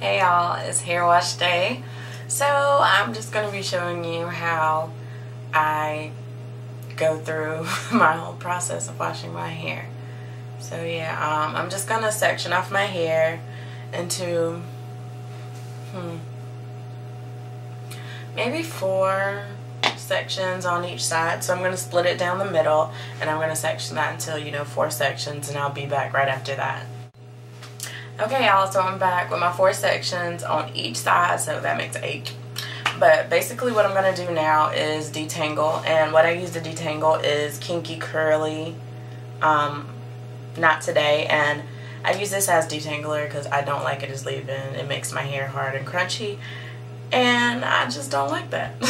Hey y'all, it's hair wash day. So I'm just going to be showing you how I go through my whole process of washing my hair. So yeah, I'm just going to section off my hair into maybe 4 sections on each side. So I'm going to split it down the middle and I'm going to section that until 4 sections, and I'll be back right after that. Okay y'all, so I'm back with my 4 sections on each side, so that makes 8. But basically what I'm going to do now is detangle, and what I use to detangle is Kinky Curly Not Today, and I use this as detangler because I don't like it as leave-in. It makes my hair hard and crunchy, and I just don't like that.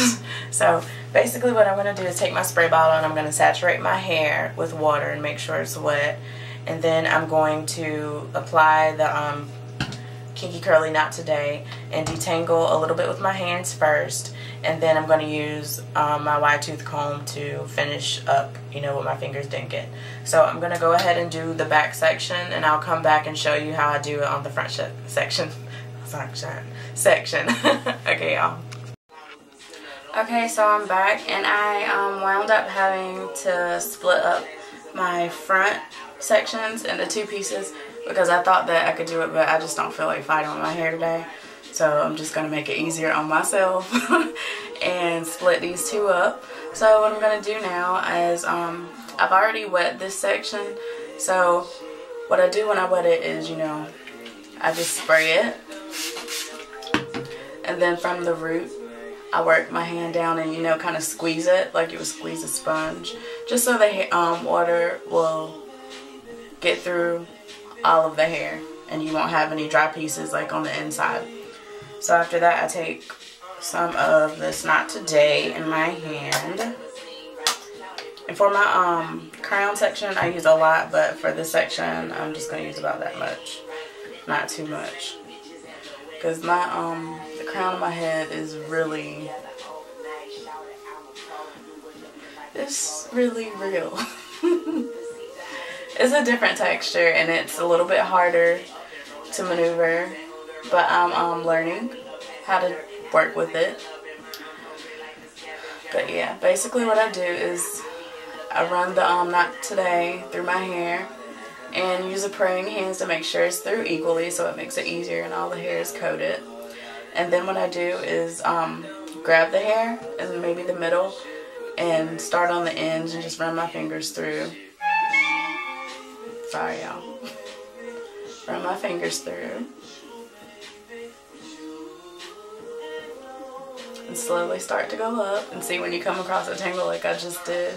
So basically what I'm going to do is take my spray bottle and I'm going to saturate my hair with water and make sure it's wet. And then I'm going to apply the Kinky Curly Not Today and detangle a little bit with my hands first. And then I'm going to use my wide tooth comb to finish up, what my fingers didn't get. So I'm going to go ahead and do the back section, and I'll come back and show you how I do it on the front section. Okay, y'all. Okay, so I'm back, and I wound up having to split up my front sections into 2 pieces because I thought that I could do it, but I just don't feel like fighting with my hair today. So I'm just going to make it easier on myself and split these 2 up. So what I'm going to do now is I've already wet this section. So what I do when I wet it is, I just spray it. And then from the root, I work my hand down and, kind of squeeze it like you would squeeze a sponge, just so the water will get through all of the hair and you won't have any dry pieces like on the inside. So after that, I take some of this Not Today in my hand. And for my crown section, I use a lot, but for this section, I'm just going to use about that much, not too much. Because my the crown of my head is really, it's really real. It's a different texture and it's a little bit harder to maneuver, but I'm learning how to work with it. But yeah, basically what I do is I run the Not Today through my hair and use a praying hands to make sure it's through equally, so it makes it easier and all the hair is coated. And then what I do is grab the hair and maybe the middle and start on the ends and just run my fingers through. Sorry y'all. Run my fingers through. And slowly start to go up, and see when you come across a tangle like I just did.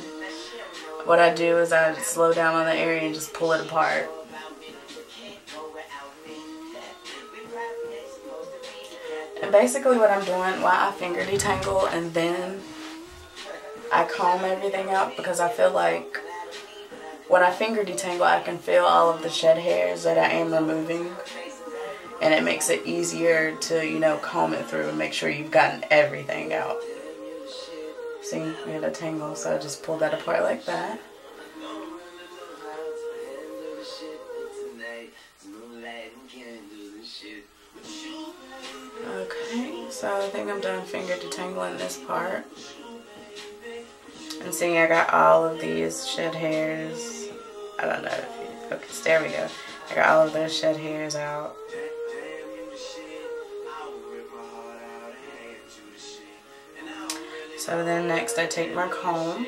What I do is I slow down on the area and just pull it apart. And basically what I'm doing while I finger detangle, and then I comb everything out, because I feel like when I finger detangle I can feel all of the shed hairs that I am removing. And it makes it easier to, comb it through and make sure you've gotten everything out. See, we had a tangle, so I just pulled that apart like that. Okay, so I think I'm done finger detangling this part. And see, I got all of these shed hairs. I don't know if you focus. There we go. I got all of those shed hairs out. So then next I take my comb,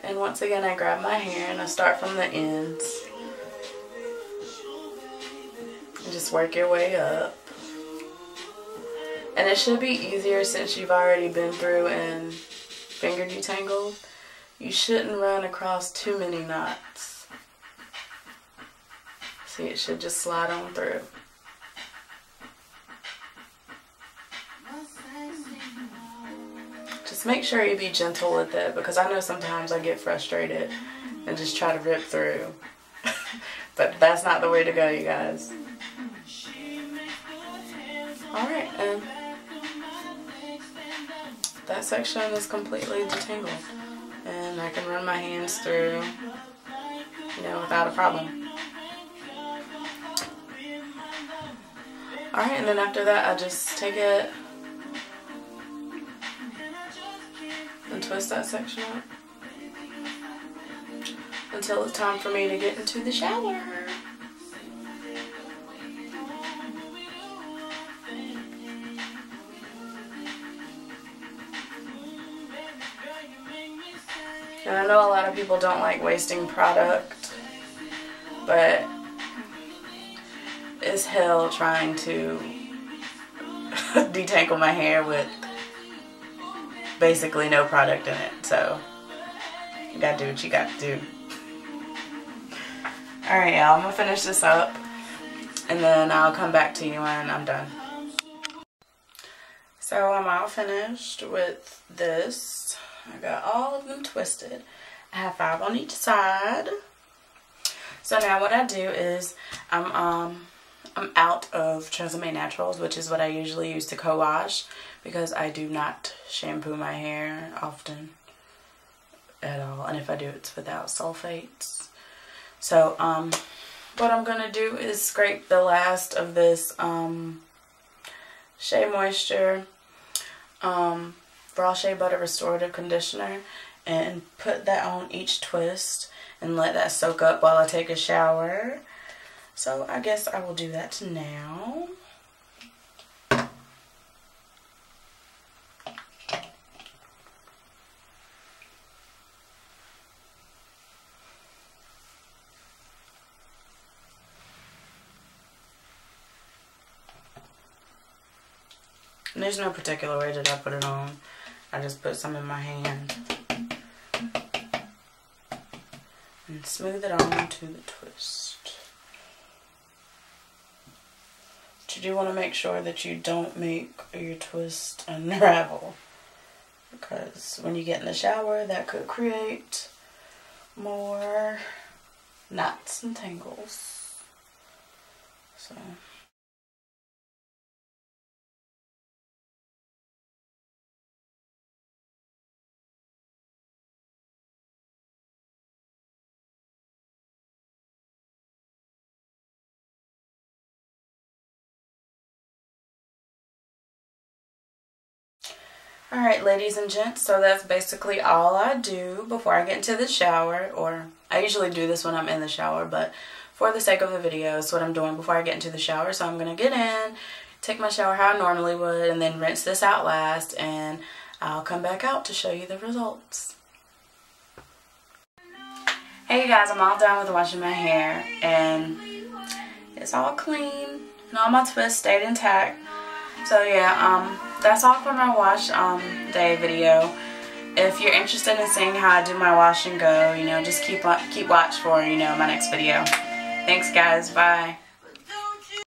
and once again I grab my hair and I start from the ends and just work your way up. And it should be easier since you've already been through and finger detangled. You shouldn't run across too many knots. See, it should just slide on through. Just make sure you be gentle with it, because I know sometimes I get frustrated and just try to rip through. But that's not the way to go, you guys. Alright, and that section is completely detangled. And I can run my hands through, without a problem. Alright, and then after that I just take it and twist that section up until it's time for me to get into the shower. And I know a lot of people don't like wasting product, but it's hell trying to detangle my hair with basically no product in it. So you gotta do what you gotta do. Alright, y'all, I'm gonna finish this up and then I'll come back to you when I'm done. So I'm all finished with this. I got all of them twisted. I have 5 on each side. So now what I do is I'm out of Tresemme Naturals, which is what I usually use to co-wash because I do not shampoo my hair often at all, and if I do, it's without sulfates. So what I'm gonna do is scrape the last of this Shea Moisture Raw Shea Butter Restorative Conditioner and put that on each twist and let that soak up while I take a shower. So I guess I will do that now. And there's no particular way that I put it on. I just put some in my hand and smooth it on to the twist. But you do want to make sure that you don't make your twist unravel, because when you get in the shower, that could create more knots and tangles. So alright, ladies and gents, so that's basically all I do before I get into the shower. Or I usually do this when I'm in the shower, but for the sake of the video, it's what I'm doing before I get into the shower. So I'm going to get in, take my shower how I normally would, and then rinse this out last, and I'll come back out to show you the results. Hey you guys, I'm all done with washing my hair, and it's all clean, and all my twists stayed intact. So yeah, that's all for my wash day video. If you're interested in seeing how I do my wash and go, you know, just keep watch for, you know, my next video. Thanks guys, bye.